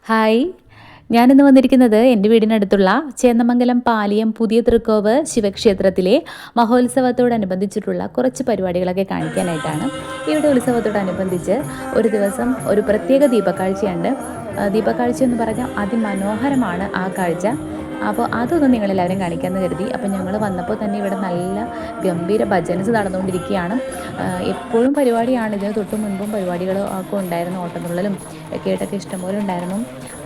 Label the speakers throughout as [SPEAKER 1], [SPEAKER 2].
[SPEAKER 1] Hi, ഞാനിന്ന് വന്നിരിക്കുന്നത് എൻ്റെ വീടിനടുത്തുള്ള ചേന്നമംഗലം പാലിയം പുതിയ തൃക്കോവ് ശിവക്ഷേത്രത്തിലെ മഹോത്സവത്തോടനുബന്ധിച്ചിട്ടുള്ള കുറച്ച് പരിപാടികളൊക്കെ കാണിക്കാനായിട്ടാണ്. ഇവിടെ ഉത്സവത്തോടനുബന്ധിച്ച് ഒരു ദിവസം ഒരു പ്രത്യേക ദീപക്കാഴ്ചയുണ്ട്. ദീപക്കാഴ്ച എന്ന് പറഞ്ഞാൽ അതിമനോഹരമാണ് ആ കാഴ്ച. അപ്പോൾ അതൊന്നും നിങ്ങളെല്ലാവരും കാണിക്കാമെന്ന് കരുതി. അപ്പോൾ ഞങ്ങൾ വന്നപ്പോൾ തന്നെ ഇവിടെ നല്ല ഗംഭീര ഭജൻസ് നടന്നുകൊണ്ടിരിക്കുകയാണ്. എപ്പോഴും പരിപാടിയാണ്, ഇതിന് തൊട്ട് മുൻപും പരിപാടികൾ ഒക്കെ ഉണ്ടായിരുന്നു. ഓട്ടംതുള്ളലും കേട്ടൊക്കെ ഇഷ്ടംപോലെ ഉണ്ടായിരുന്നു.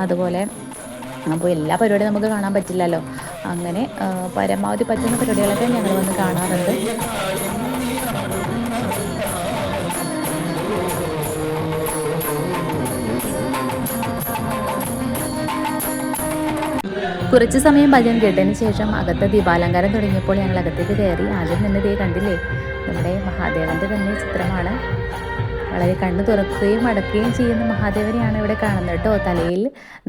[SPEAKER 1] അതുപോലെ അപ്പോൾ എല്ലാ പരിപാടിയും നമുക്ക് കാണാൻ പറ്റില്ലല്ലോ. അങ്ങനെ പരമാവധി പറ്റുന്ന പരിപാടികളൊക്കെ ഞങ്ങൾ വന്ന് കാണാറുണ്ട്. കുറച്ച് സമയം ഭജൻ കേട്ടതിന് ശേഷം അകത്തെ ദീപാലങ്കാരം തുടങ്ങിയപ്പോൾ ഞങ്ങൾ അകത്തേക്ക് കയറി. ആദ്യം തന്നെ ദേ കണ്ടില്ലേ, നമ്മുടെ മഹാദേവൻ്റെ തന്നെ ചിത്രമാണ്. വളരെ കണ്ണ് തുറക്കുകയും അടക്കുകയും ചെയ്യുന്ന മഹാദേവനെയാണ് ഇവിടെ കാണുന്നത് കേട്ടോ. തലയിൽ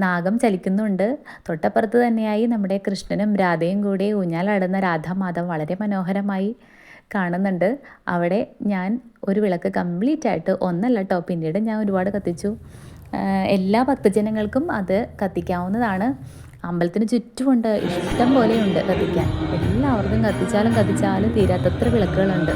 [SPEAKER 1] നാഗം ചലിക്കുന്നുണ്ട്. തൊട്ടപ്പുറത്ത് തന്നെയായി നമ്മുടെ കൃഷ്ണനും രാധയും കൂടെ ഊഞ്ഞാലാടുന്ന രാധാമാധവം വളരെ മനോഹരമായി കാണുന്നുണ്ട്. അവിടെ ഞാൻ ഒരു വിളക്ക് കംപ്ലീറ്റ് ആയിട്ട് ഒന്നല്ല കേട്ടോ, പിന്നീട് ഞാൻ ഒരുപാട് കത്തിച്ചു. എല്ലാ ഭക്തജനങ്ങൾക്കും അത് കത്തിക്കാവുന്നതാണ്. അമ്പലത്തിന് ചുറ്റുമുണ്ട്, ഇഷ്ടം പോലെയുണ്ട് കത്തിക്കാൻ. എല്ലാവർക്കും കത്തിച്ചാലും തീരാത്തത്ര വിളക്കുകളുണ്ട്.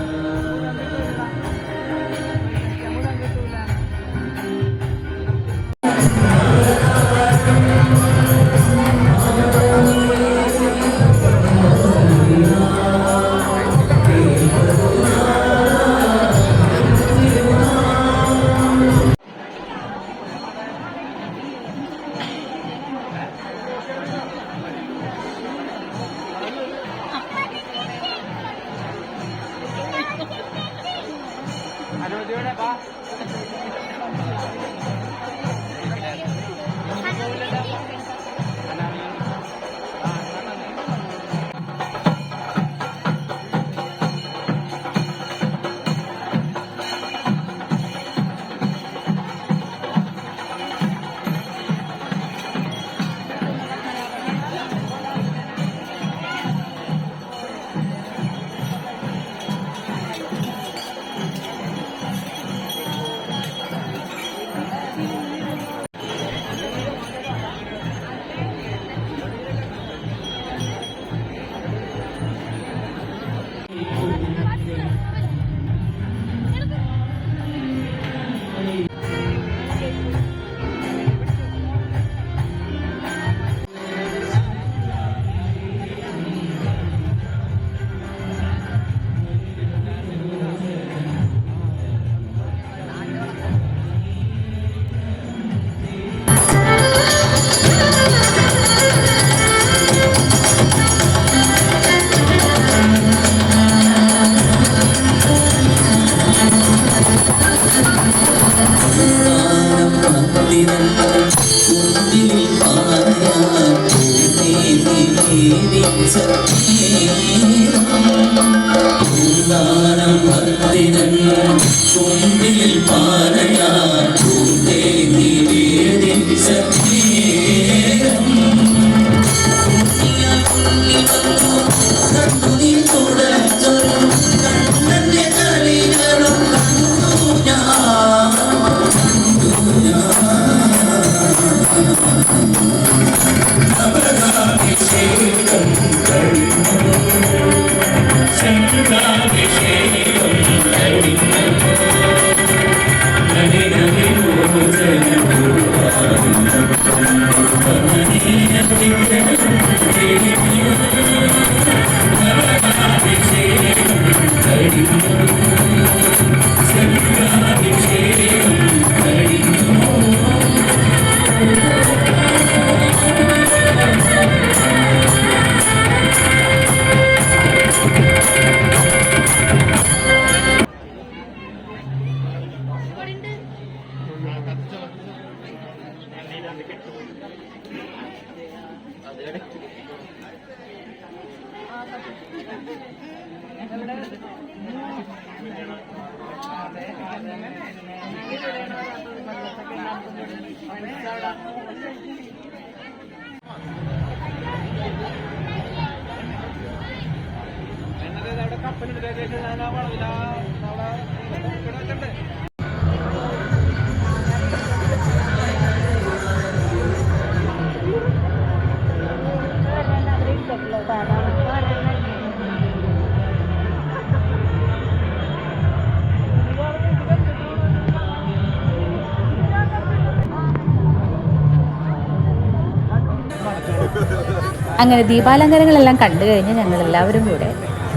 [SPEAKER 1] അങ്ങനെ ദീപാലങ്കാരങ്ങളെല്ലാം കണ്ടു കഴിഞ്ഞ് ഞങ്ങളെല്ലാവരും കൂടെ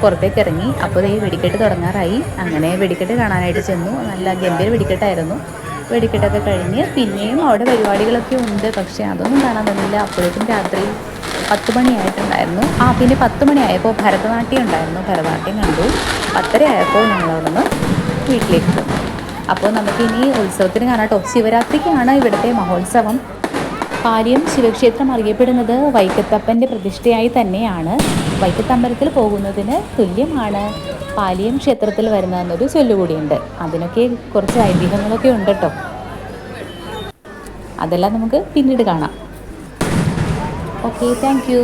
[SPEAKER 1] പുറത്തേക്ക് ഇറങ്ങി. അപ്പോൾ ഈ വെടിക്കെട്ട് തുടങ്ങാറായി. അങ്ങനെ വെടിക്കെട്ട് കാണാനായിട്ട് ചെന്നു. നല്ല ഗംഭീര വെടിക്കെട്ടായിരുന്നു. വെടിക്കെട്ടൊക്കെ കഴിഞ്ഞ് പിന്നെയും അവിടെ പരിപാടികളൊക്കെ ഉണ്ട്, പക്ഷേ അതൊന്നും കാണാൻ പറ്റില്ല. അപ്പോഴേക്കും രാത്രി 10 മണിയായിട്ടുണ്ടായിരുന്നു. പിന്നെ 10 മണിയായപ്പോൾ ഭരതനാട്യം ഉണ്ടായിരുന്നു. ഭരതനാട്യം കണ്ടു. 10:30 ആയപ്പോൾ ഞങ്ങളവിടെ നിന്ന് വീട്ടിലേക്ക് പോയി. അപ്പോൾ നമുക്കിനി ഉത്സവത്തിന് കാണാട്ടോ. ശിവരാത്രിക്കാണ് ഇവിടുത്തെ മഹോത്സവം. പാലിയം ശിവക്ഷേത്രം അറിയപ്പെടുന്നത് വൈക്കത്തപ്പൻ്റെ പ്രതിഷ്ഠയായി തന്നെയാണ്. വൈക്കത്തമ്പലത്തിൽ പോകുന്നതിന് തുല്യമാണ് പാലിയം ക്ഷേത്രത്തിൽ വരുന്നതെന്നൊരു ചൊല്ലുകൂടിയുണ്ട്. അതിനൊക്കെ കുറച്ച് ഐതിഹ്യങ്ങളൊക്കെ ഉണ്ട് കേട്ടോ. അതെല്ലാം നമുക്ക് പിന്നീട് കാണാം. Okay, thank you.